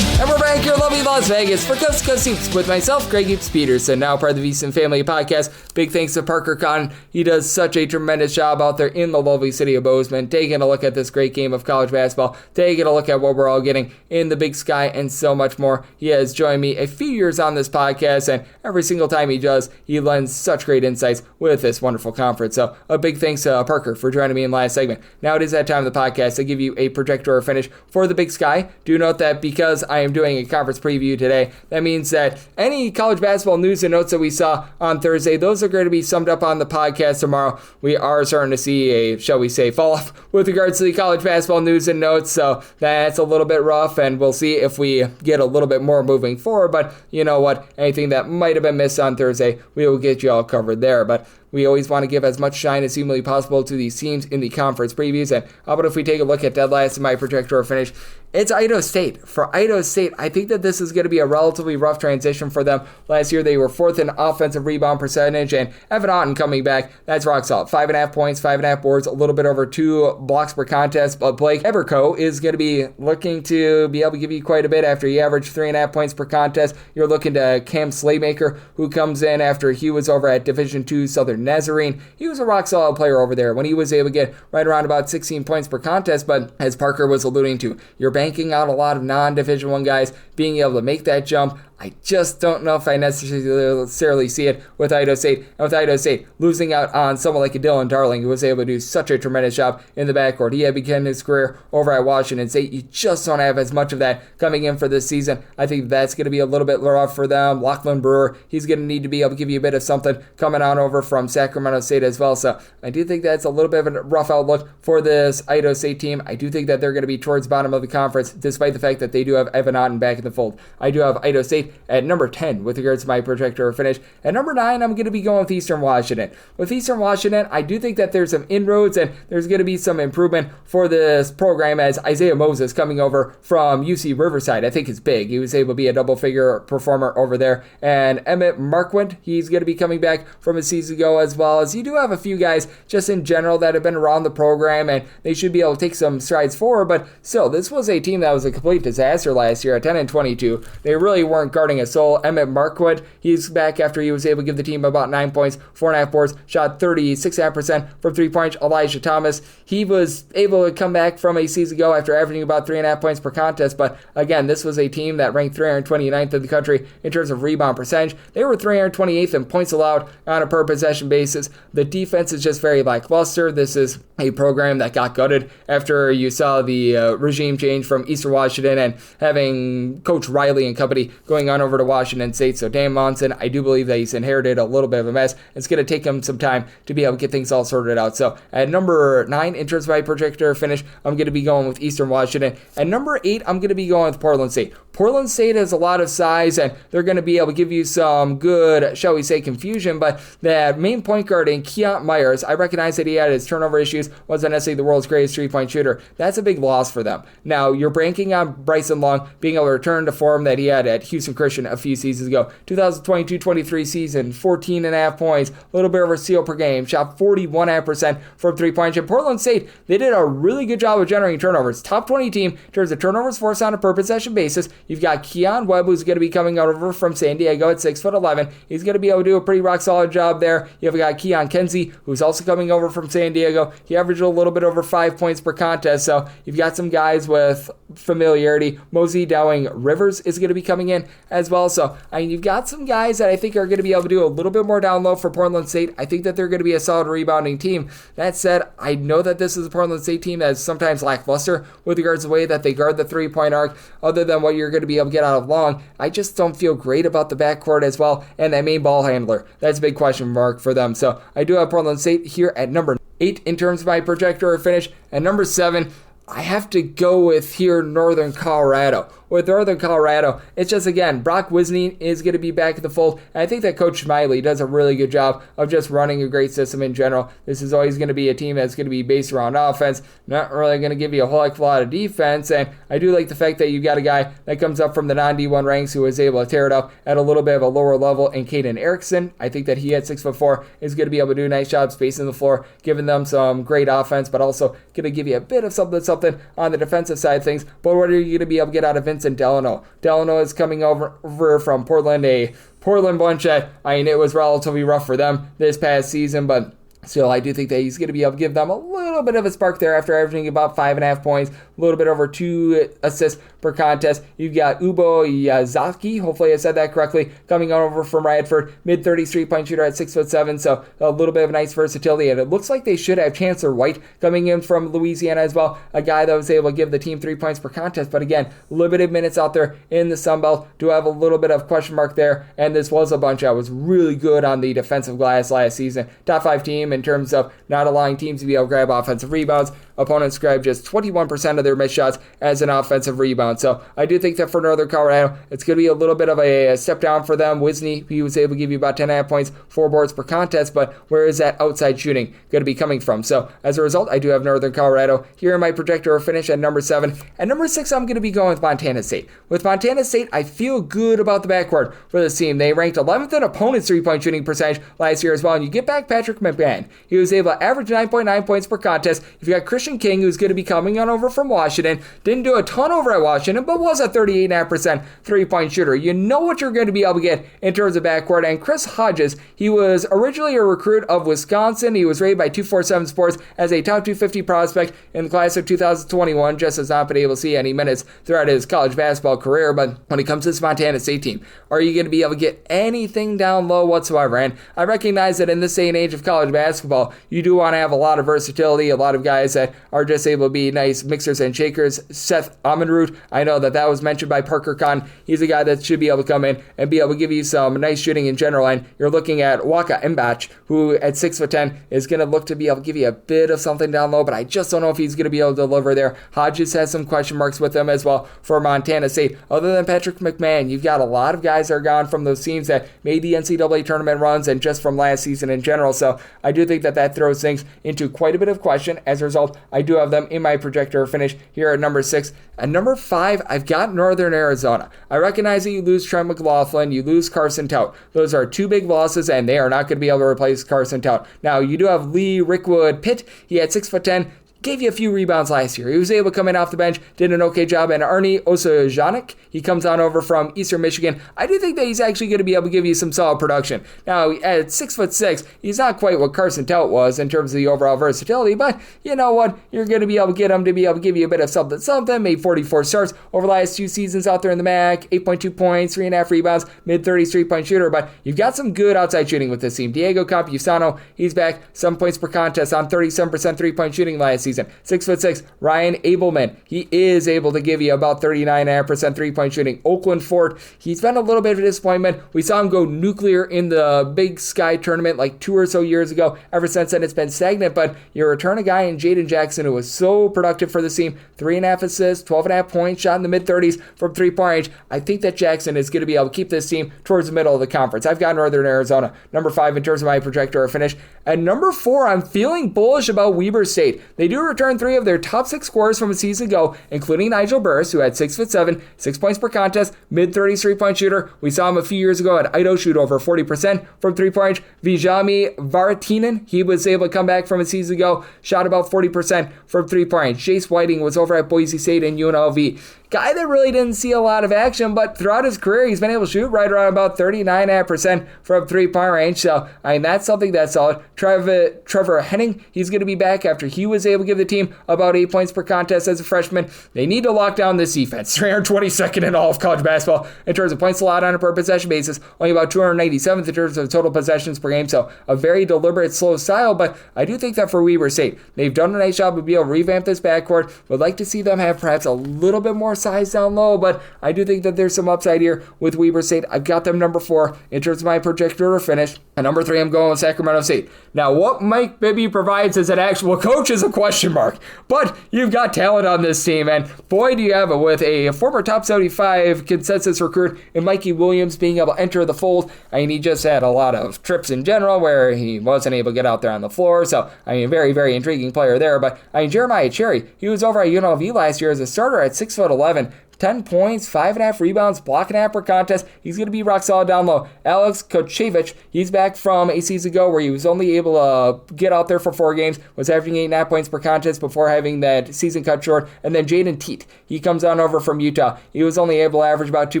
And we're back here in lovely Las Vegas for Coast to Coast Hoops with myself, Greg Hoops Peterson, now part of the VSiN Family Podcast. Big thanks to Parker Cotton. He does such a tremendous job out there in the lovely city of Bozeman, taking a look at this great game of college basketball, taking a look at what we're all getting in the Big Sky, and so much more. He has joined me a few years on this podcast, and every single time he does, he lends such great insights with this wonderful conference. So a big thanks to Parker for joining me in the last segment. Now it is that time of the podcast to give you a projector finish for the Big Sky. Do note that because I am doing a conference preview today, that means that any college basketball news and notes that we saw on Thursday, those are going to be summed up on the podcast tomorrow. We are starting to see a, shall we say, fall off with regards to the college basketball news and notes, so that's a little bit rough, and we'll see if we get a little bit more moving forward. But you know what, anything that might have been missed on Thursday, we will get you all covered there. But we always want to give as much shine as humanly possible to these teams in the conference previews. And how about if we take a look at dead last in my projector finish? It's Idaho State. For Idaho State, I think that this is going to be a relatively rough transition for them. Last year, they were fourth in offensive rebound percentage, and Evan Otten coming back, that's rock solid. 5.5 points, 5.5 boards, a little bit over 2 blocks per contest. But Blake Everco is going to be looking to be able to give you quite a bit after he averaged 3.5 points per contest. You're looking to Cam Slaymaker, who comes in after he was over at Division II Southern Nazarene. He was a rock solid player over there when he was able to get right around about 16 points per contest. But as Parker was alluding to, you're banking out a lot of non-Division I guys being able to make that jump. I just don't know if I necessarily see it with Idaho State. And with Idaho State losing out on someone like a Dylan Darling, who was able to do such a tremendous job in the backcourt. He had begun his career over at Washington State. You just don't have as much of that coming in for this season. I think that's going to be a little bit rough for them. Lachlan Brewer, he's going to need to be able to give you a bit of something coming on over from Sacramento State as well. So I do think that's a little bit of a rough outlook for this Idaho State team. I do think that they're going to be towards the bottom of the conference, despite the fact that they do have Evan Otten back in the fold. I do have Idaho State at number 10 with regards to my projector finish. At number 9, I'm going to be going with Eastern Washington. With Eastern Washington, I do think that there's some inroads and there's going to be some improvement for this program as Isaiah Moses coming over from UC Riverside, I think is big. He was able to be a double-figure performer over there. And Emmett Marquand, he's going to be coming back from a season ago, as well as you do have a few guys just in general that have been around the program and they should be able to take some strides forward. But still, this was a team that was a complete disaster last year at 10-22. They really weren't guarding a soul. Emmett Marquand, he's back after he was able to give the team about 9 points, 4.5 boards, shot 36.5% from 3-point. Elijah Thomas, he was able to come back from a season ago after averaging about 3.5 points per contest. But again, this was a team that ranked 329th in the country in terms of rebound percentage. They were 328th in points allowed on a per possession basis. The defense is just very lackluster. This is a program that got gutted after you saw the regime change from Eastern Washington and having Coach Riley and company going on over to Washington State. So Dan Monson, I do believe that he's inherited a little bit of a mess. It's going to take him some time to be able to get things all sorted out. So at number 9, in terms of my projector finish, I'm going to be going with Eastern Washington. At number 8, I'm going to be going with Portland State. Portland State has a lot of size, and they're going to be able to give you some good, shall we say, confusion, but that main point guard in Keont Myers, I recognize that he had his turnover issues, wasn't necessarily the world's greatest three-point shooter. That's a big loss for them. Now, you're banking on Bryson Long being able to return to form that he had at Houston Christian a few seasons ago. 2022-23 season, 14.5 points, a little bit over a steal per game, shot 41.5% from three-point. And Portland State, they did a really good job of generating turnovers. Top 20 team in terms of turnovers forced on a per possession basis. You've got Keon Webb, who's going to be coming over from San Diego at 6'11". He's going to be able to do a pretty rock solid job there. You've got Keon Kenzie, who's also coming over from San Diego. He averaged a little bit over 5 points per contest. So you've got some guys with familiarity. Mosey Dowling Rivers is going to be coming in as well. So you've got some guys that I think are going to be able to do a little bit more down low for Portland State. I think that they're going to be a solid rebounding team. That said, I know that this is a Portland State team that is sometimes lackluster with regards to the way that they guard the three-point arc, other than what you're going to be able to get out of Long. I just don't feel great about the backcourt as well, and that main ball handler. That's a big question mark for them. So I do have Portland State here at number 8 in terms of my projector finish. At number 7, I have to go with here Northern Colorado. With Northern Colorado, it's just, again, Brock Wisney is going to be back in the fold. And I think that Coach Smiley does a really good job of just running a great system in general. This is always going to be a team that's going to be based around offense, not really going to give you a whole heck of a lot of defense. And I do like the fact that you got a guy that comes up from the non-D1 ranks who is able to tear it up at a little bit of a lower level in Caden Erickson. I think that he at 6'4" is going to be able to do a nice job spacing the floor, giving them some great offense, but also going to give you a bit of something on the defensive side of things. But what are you going to be able to get out of Vincent Delano? Delano is coming over from Portland, a Portland bunch that, it was relatively rough for them this past season, but still, I do think that he's going to be able to give them a little bit of a spark there after averaging about 5.5 points, a little bit over 2 assists per contest. You've got Ubo Yazaki, hopefully I said that correctly, coming on over from Radford, mid-30s three-point shooter at 6'7", so a little bit of nice versatility. And it looks like they should have Chancellor White coming in from Louisiana as well, a guy that was able to give the team 3 points per contest. But again, limited minutes out there in the Sun Belt. Do have a little bit of question mark there, and this was a bunch that was really good on the defensive glass last season. Top 5 team in terms of not allowing teams to be able to grab offensive rebounds. Opponents grab just 21% of their missed shots as an offensive rebound. So I do think that for Northern Colorado, it's going to be a little bit of a step down for them. Wisney, he was able to give you about 10.5 points, 4 boards per contest, but where is that outside shooting going to be coming from? So as a result, I do have Northern Colorado here in my projector finish at number 7. At number 6, I'm going to be going with Montana State. With Montana State, I feel good about the backcourt for this team. They ranked 11th in opponents' three-point shooting percentage last year as well, and you get back Patrick McMahon. McMahon. He was able to average 9.9 points per contest. You've got Christian King, who's going to be coming on over from Washington. Didn't do a ton over at Washington, but was a 38.5% three-point shooter. You know what you're going to be able to get in terms of backcourt. And Chris Hodges, he was originally a recruit of Wisconsin. He was rated by 247 Sports as a top 250 prospect in the class of 2021. Just has not been able to see any minutes throughout his college basketball career. But when it comes to this Montana State team, are you going to be able to get anything down low whatsoever? And I recognize that in this day and age of college basketball, you do want to have a lot of versatility, a lot of guys that are just able to be nice mixers and shakers. Seth Amenrut, I know that was mentioned by Parker Kahn. He's a guy that should be able to come in and be able to give you some nice shooting in general. And you're looking at Waka Mbach, who at 6'10" is going to look to be able to give you a bit of something down low, but I just don't know if he's going to be able to deliver there. Hodges has some question marks with him as well for Montana State. Other than Patrick McMahon, you've got a lot of guys that are gone from those teams that made the NCAA tournament runs and just from last season in general. So I do think that throws things into quite a bit of question. As a result, I do have them in my projector finish here at number 6. At number 5, I've got Northern Arizona. I recognize that you lose Trent McLaughlin, you lose Carson Tout. Those are two big losses, and they are not going to be able to replace Carson Tout. Now, you do have Lee Rickwood Pitt. He had 6'10", gave you a few rebounds last year. He was able to come in off the bench, did an okay job. And Arnie Osajanik, he comes on over from Eastern Michigan. I do think that he's actually going to be able to give you some solid production. Now, at 6'6", he's not quite what Carson Tout was in terms of the overall versatility, but you know what? You're going to be able to get him to be able to give you a bit of something. Made 44 starts over the last 2 seasons out there in the MAC, 8.2 points, 3.5 rebounds, mid-30s three-point shooter, but you've got some good outside shooting with this team. Diego Campusano, he's back, 7 points per contest on 37% three-point shooting last season. 6'6", Ryan Abelman. He is able to give you about 39.5% three-point shooting. Oakland Fort, he's been a little bit of a disappointment. We saw him go nuclear in the Big Sky tournament like 2 or so years ago. Ever since then, it's been stagnant, but you return a guy in Jaden Jackson who was so productive for the team. 3.5 assists, 12.5 points, shot in the mid-30s from three-point range. I think that Jackson is going to be able to keep this team towards the middle of the conference. I've got Northern Arizona, number 5 in terms of my projector finish. At number 4, I'm feeling bullish about Weber State. They do return 3 of their top 6 scorers from a season ago, including Nigel Burris, who had 6'7", 6 points per contest, mid-30s three-point shooter. We saw him a few years ago at Idaho shoot over 40% from three-point range. Vijami Varatinen, he was able to come back from a season ago, shot about 40% from three-point range. Jace Whiting was over at Boise State and UNLV. Guy that really didn't see a lot of action, but throughout his career, he's been able to shoot right around about 39.5% from three-point range. So, I mean, that's something that's solid. Trevor Henning, he's going to be back after he was able to give the team about 8 points per contest as a freshman. They need to lock down this defense. 322nd in all of college basketball in terms of points allowed on a per possession basis. Only about 297th in terms of total possessions per game. So, a very deliberate, slow style. But I do think that for Weber State, they've done a nice job of being able to revamp this backcourt. Would like to see them have perhaps a little bit more size down low, but I do think that there's some upside here with Weber State. I've got them number 4 in terms of my projector finish. At number 3, I'm going with Sacramento State. Now, what Mike Bibby provides as an actual coach is a question mark, but you've got talent on this team, and boy, do you have it with a former top 75 consensus recruit in Mikey Williams being able to enter the fold. I mean, he just had a lot of trips in general where he wasn't able to get out there on the floor, so I mean, very, very intriguing player there. But I mean, Jeremiah Cherry, he was over at UNLV last year as a starter at 6'11", 10 points, 5.5 rebounds, block and a half per contest. He's going to be rock solid down low. Alex Kochevich, he's back from a season ago where he was only able to get out there for 4 games, was averaging 8.5 points per contest before having that season cut short. And then Jaden Teat, he comes on over from Utah. He was only able to average about 2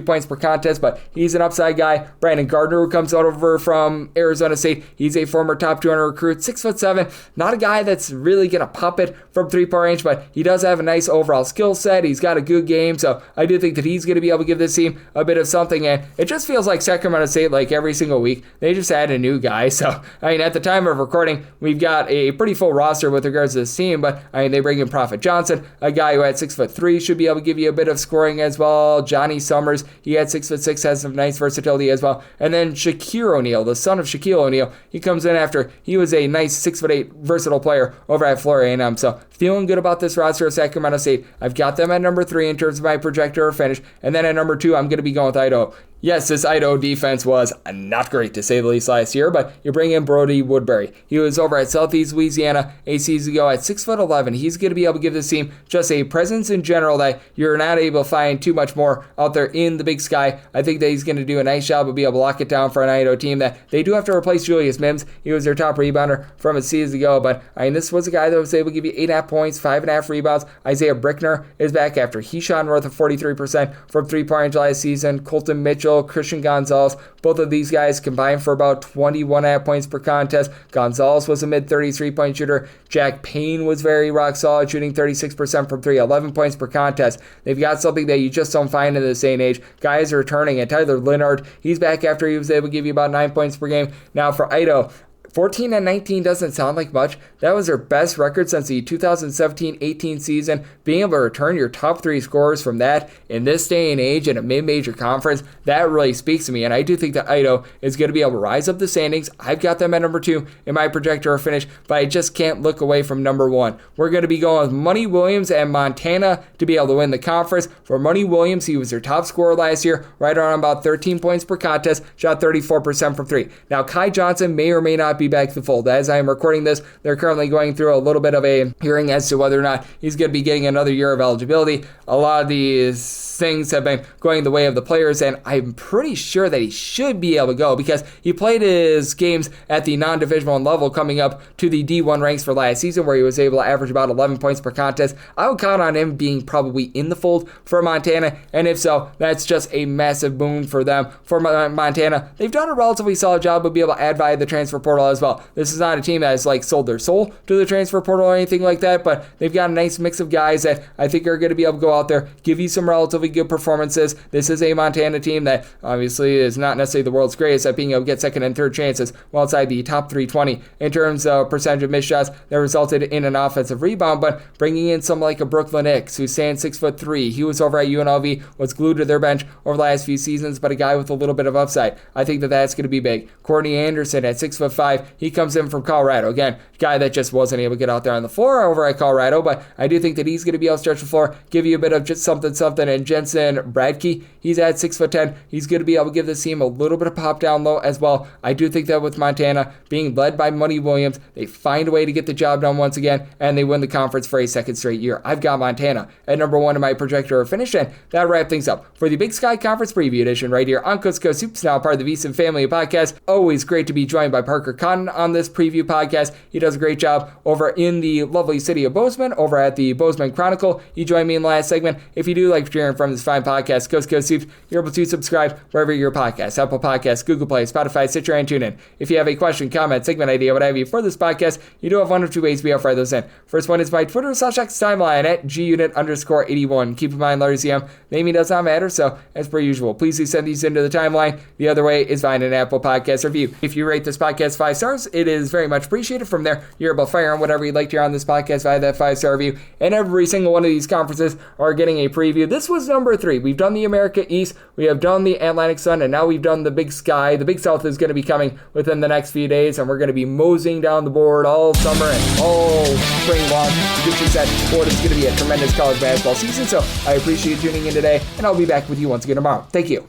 points per contest, but he's an upside guy. Brandon Gardner, who comes out over from Arizona State, he's a former top 200 recruit, 6'7", not a guy that's really going to pop it from three-point range, but he does have a nice overall skill set. He's got a good game, so I do think that he's going to be able to give this team a bit of something, and it just feels like Sacramento State, like every single week, they just add a new guy. So, I mean, at the time of recording, we've got a pretty full roster with regards to this team, but I mean, they bring in Prophet Johnson, a guy who at 6'3", should be able to give you a bit of scoring as well. Johnny Summers, he had 6'6", has some nice versatility as well. And then Shaquille O'Neal, the son of Shaquille O'Neal, he comes in after he was a nice 6'8" versatile player over at Florida A&M. So, feeling good about this roster of Sacramento State. I've got them at number 3 in terms of my projector finish. And then at number 2, I'm going to be going with Idaho. Yes, this Idaho defense was not great to say the least last year, but you bring in Brody Woodbury. He was over at Southeast Louisiana a season ago at 6'11". He's going to be able to give this team just a presence in general that you're not able to find too much more out there in the Big Sky. I think that he's going to do a nice job of being able to lock it down for an Idaho team that they do have to replace Julius Mims. He was their top rebounder from a season ago, but this was a guy that was able to give you 8.5 points, 5.5 rebounds. Isaiah Brickner is back after he shot north of 43% from three-point range last season. Colton Mitchell, Christian Gonzalez, both of these guys combined for about 21.5 points per contest. Gonzalez was a mid-33-point shooter. Jack Payne was very rock solid, shooting 36% from three, 11 points per contest. They've got something that you just don't find in this day and age. Guys are returning, and Tyler Leonard, he's back after he was able to give you about 9 points per game. Now for Idaho, 14-19 doesn't sound like much. That was their best record since the 2017-18 season. Being able to return your top three scorers from that in this day and age in a mid-major conference, that really speaks to me. And I do think that Idaho is going to be able to rise up the standings. I've got them at number 2 in my projector finish, but I just can't look away from number 1. We're going to be going with Money Williams and Montana to be able to win the conference. For Money Williams, he was their top scorer last year, right around about 13 points per contest, shot 34% from three. Now, Kai Johnson may or may not be back to the fold. As I am recording this, they're currently going through a little bit of a hearing as to whether or not he's going to be getting another year of eligibility. A lot of these things have been going the way of the players, and I'm pretty sure that he should be able to go because he played his games at the non-Division I level coming up to the D1 ranks for last season where he was able to average about 11 points per contest. I would count on him being probably in the fold for Montana, and if so, that's just a massive boon for them. For Montana, they've done a relatively solid job of being able to add via the transfer portal as well. This is not a team that has sold their soul to the transfer portal or anything like that, but they've got a nice mix of guys that I think are going to be able to go out there, give you some relatively good performances. This is a Montana team that obviously is not necessarily the world's greatest at being able to get second and third chances while outside the top 320 in terms of percentage of missed shots that resulted in an offensive rebound, but bringing in some like a Brooklyn Hicks who stands 6'3". He was over at UNLV, was glued to their bench over the last few seasons, but a guy with a little bit of upside. I think that that's going to be big. Courtney Anderson at 6'5", he comes in from Colorado. Again, guy that just wasn't able to get out there on the floor over at Colorado, but I do think that he's going to be able to stretch the floor, give you a bit of just something. And Jensen Bradkey, he's at 6'10". He's going to be able to give this team a little bit of pop down low as well. I do think that with Montana being led by Money Williams, they find a way to get the job done once again, and they win the conference for a second straight year. I've got Montana at number 1 in my projector finish, and that wraps things up for the Big Sky Conference Preview Edition right here on Coast to Coast Hoops, now part of the VSiN family podcast. Always great to be joined by Parker Cotton on this preview podcast. He does a great job over in the lovely city of Bozeman, over at the Bozeman Chronicle. He joined me in the last segment. If you do like hearing from this fine podcast, Coast to Coast Hoops, you're able to subscribe wherever your podcast, Apple Podcasts, Google Play, Spotify, Stitcher, and TuneIn. If you have a question, comment, segment idea, what have you for this podcast, you do have one of two ways we have fire those in. First one is my Twitter / X timeline at gunit_81. Keep in mind, Larry CM, naming does not matter, so as per usual, please do send these into the timeline. The other way is find an Apple Podcast review. If you rate this podcast 5 stars, it is very much appreciated. From there, you're able to fire on whatever you'd like to hear on this podcast via that 5-star review, and every single one of these conferences are getting a preview. This was number 3. We've done the America East, we have done the Atlantic Sun, and now we've done the Big Sky. The Big South is going to be coming within the next few days, and we're going to be moseying down the board all summer and all spring long. Get you set for what is going to be a tremendous college basketball season, so I appreciate you tuning in today, and I'll be back with you once again tomorrow. Thank you.